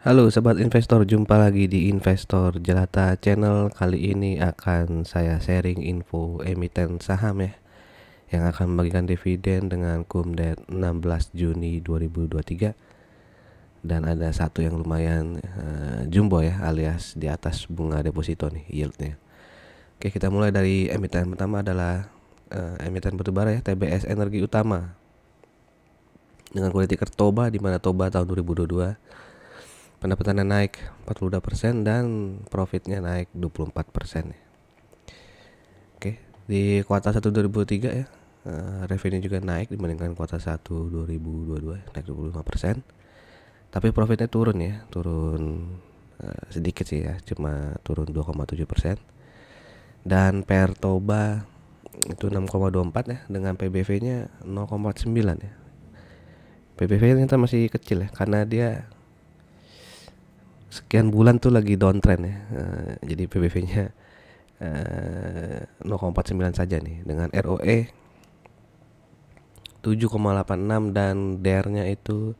Halo sobat investor, jumpa lagi di Investor Jelata Channel. Kali ini akan saya sharing info emiten saham ya, yang akan membagikan dividen dengan kumdet 16 Juni 2023. Dan ada satu yang lumayan jumbo ya, alias di atas bunga deposito nih yieldnya. Oke, kita mulai dari emiten pertama adalah emiten batubara ya, TBS Energi Utama dengan kode ticker TOBA, di mana TOBA tahun 2022 pendapatannya naik 42% dan profitnya naik 24% ya. Oke, di kuartal 1 2003 ya, revenue juga naik dibandingkan kuartal 1 2022, naik 25%. Tapi profitnya turun ya, turun sedikit sih ya, cuma turun 2,7%. Dan per TOBA itu 6,24 ya, dengan PBV-nya 0,9 ya. PBV-nya ternyata masih kecil ya, karena dia sekian bulan tuh lagi downtrend ya. Jadi PBV-nya 0,49 saja nih, dengan ROE 7,86 dan DER-nya itu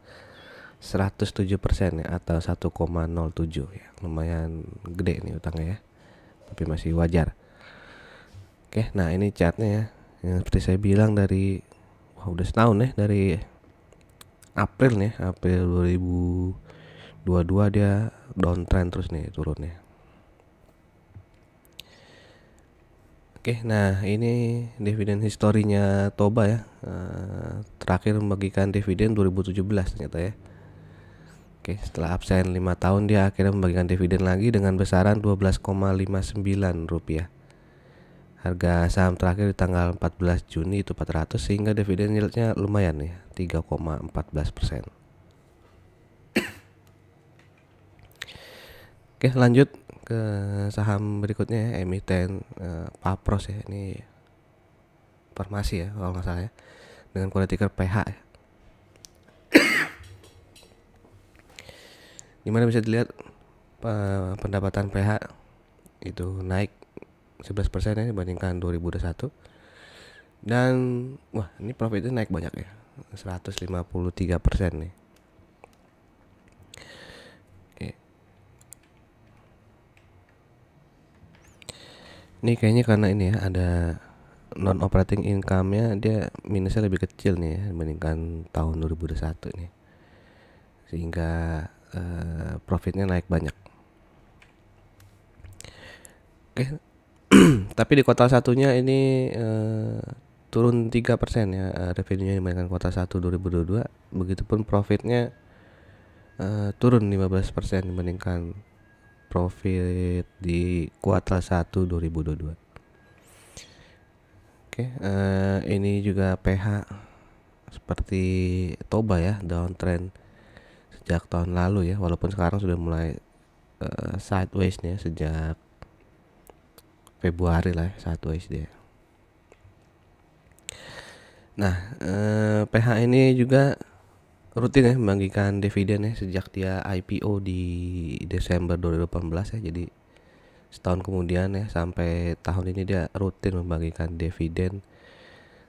107% ya, atau 1,07 ya. Lumayan gede nih utangnya ya, tapi masih wajar. Oke, nah ini chartnya ya. Yang seperti saya bilang dari udah setahun ya, dari April nih, April 2022 dia downtrend terus nih turunnya. Oke, nah ini dividen historinya TOBA ya. Terakhir membagikan dividen 2017 ternyata ya. Oke, setelah absen 5 tahun dia akhirnya membagikan dividen lagi dengan besaran Rp12,59. Harga saham terakhir di tanggal 14 Juni itu 400, sehingga dividen yieldnya lumayan ya, 3,14%. Oke, lanjut ke saham berikutnya ya, emiten Papros ya. Ini farmasi ya kalau nggak salah ya, dengan kode ticker PH ya. Dimana bisa dilihat pendapatan PH itu naik 11% ya dibandingkan 2021. Dan wah, ini profitnya naik banyak ya, 153% nih. Oke. Ini kayaknya karena ini ya, ada non operating income-nya dia minusnya lebih kecil nih ya dibandingkan tahun 2021 nih. Sehingga profitnya naik banyak. Oke. Tapi di kuartal satunya ini turun 3% ya, revenue-nya dibandingkan kuartal 1 2022. Begitupun profitnya turun 15% dibandingkan profit di kuartal 1 2022. Oke, ini juga PH seperti TOBA ya, downtrend sejak tahun lalu ya, walaupun sekarang sudah mulai sideways nih ya, sejak Februari lah ya, sideways dia. Nah, PH ini juga rutin ya membagikan dividen ya sejak dia IPO di Desember 2018 ya. Jadi setahun kemudian ya, sampai tahun ini dia rutin membagikan dividen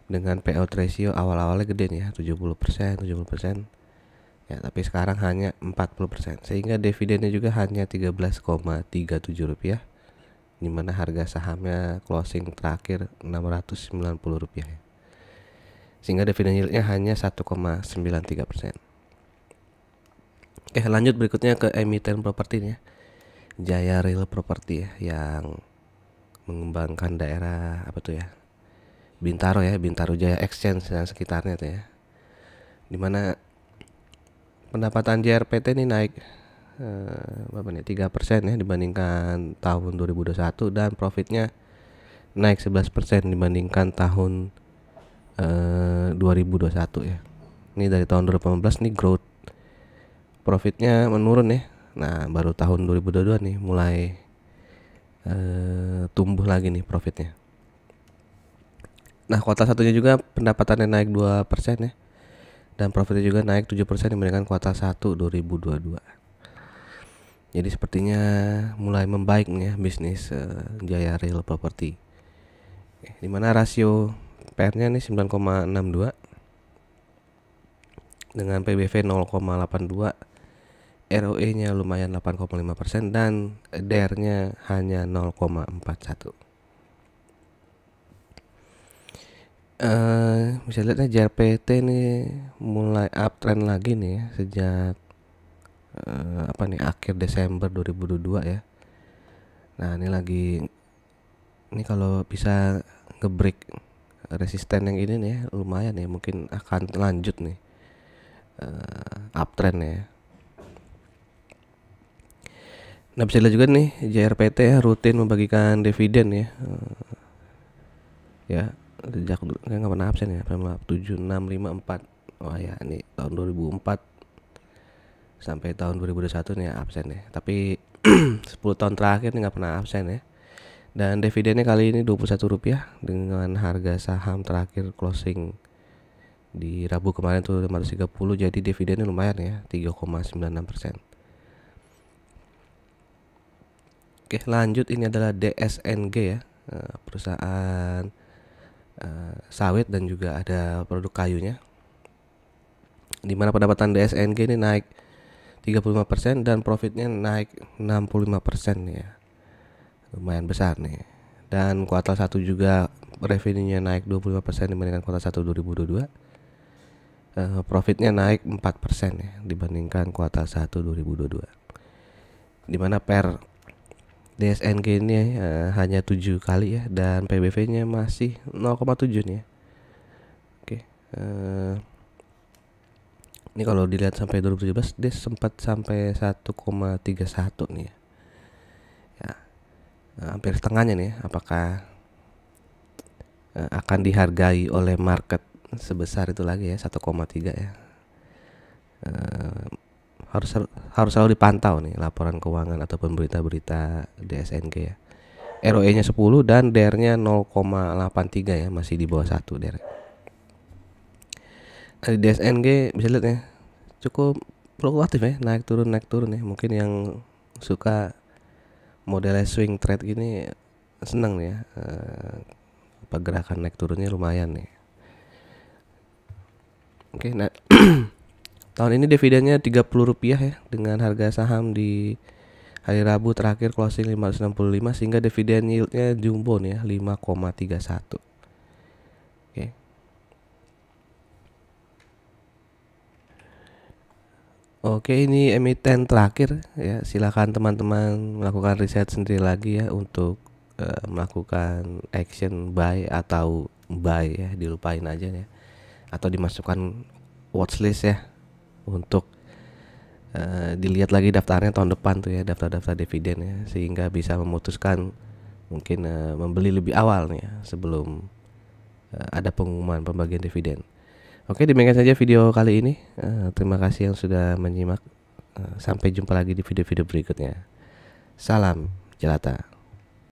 dengan payout ratio awal-awalnya gede nih ya, 70%. Ya, tapi sekarang hanya 40%, sehingga dividennya juga hanya Rp13,37, di mana harga sahamnya closing terakhir Rp690 ya. Sehingga dividen yieldnya hanya 1,93%. Oke, lanjut berikutnya ke emiten properti nih ya. Jaya Real Property ya, yang mengembangkan daerah apa tuh ya, Bintaro ya, Bintaro Jaya Exchange dan sekitarnya tuh ya. Dimana pendapatan JRPT ini naik 3% ya dibandingkan tahun 2021, dan profitnya naik 11% dibandingkan tahun 2021 ya. Ini dari tahun 2018 nih growth profitnya menurun ya. Nah, baru tahun 2022 nih mulai tumbuh lagi nih profitnya. Nah, kuartal satunya juga pendapatannya naik 2% ya, dan profitnya juga naik 7% dibandingkan kuartal 1 2022. Jadi sepertinya mulai membaik nih ya bisnis Jaya Real Property. Di mana rasio PR-nya nih 9,62 dengan PBV 0,82, ROE-nya lumayan 8,5% dan DER-nya hanya 0,41. Bisa lihat nih JRPT nih mulai uptrend lagi nih ya sejak akhir Desember 2022 ya. Nah, ini kalau bisa ngebreak resisten yang ini nih ya, lumayan ya, mungkin akan lanjut nih uptrend ya. Nah, bisa lihat juga nih JRPT ya, rutin membagikan dividen ya. Ya, sejak dulu nggak pernah absen ya, 7, 6, 5, 4. Wah ya, ini tahun 2004 sampai tahun 2021 nih ya, absen ya. Tapi 10 tahun terakhir nih nggak pernah absen ya. Dan dividennya kali ini Rp21 dengan harga saham terakhir closing di Rabu kemarin tuh 530, jadi dividennya lumayan ya, 3,96%. Oke, lanjut, ini adalah DSNG ya, perusahaan sawit dan juga ada produk kayunya. Dimana pendapatan DSNG ini naik 35% dan profitnya naik 65% ya. Lumayan besar nih. Dan kuartal 1 juga revenue-nya naik 25% dibandingkan kuartal 1 2022. Profitnya naik 4% ya dibandingkan kuartal 1 2022. Dimana per DSNG ini hanya 7 kali ya, dan PBV-nya masih 0,7 nih ya. Oke. Ini kalau dilihat sampai 2017 dia sempat sampai 1,31 nih ya. Hampir setengahnya nih ya. Apakah akan dihargai oleh market sebesar itu lagi ya, 1,3 ya. Harus selalu dipantau nih laporan keuangan ataupun berita-berita DSNG ya. ROE-nya 10 dan DER-nya 0,83 ya, masih di bawah 1 DER. Di DSNG bisa lihat ya, cukup fluktuatif ya, naik turun ya. Mungkin yang suka modelnya swing trade gini senang nih ya, pergerakan naik turunnya lumayan nih. Oke, nah tahun ini dividennya Rp30 ya, dengan harga saham di hari Rabu terakhir closing 565, sehingga dividen yieldnya jumbo nih ya, 5,31. Oke. Oke, ini emiten terakhir ya. Silakan teman-teman melakukan riset sendiri lagi ya untuk melakukan action buy atau buy ya, dilupain aja ya, atau dimasukkan watchlist ya untuk dilihat lagi daftarnya tahun depan tuh ya, daftar-daftar dividen ya, sehingga bisa memutuskan mungkin membeli lebih awal nih ya, sebelum ada pengumuman pembagian dividen. Oke, demikian saja video kali ini. Terima kasih yang sudah menyimak. Sampai jumpa lagi di video-video berikutnya. Salam jelata.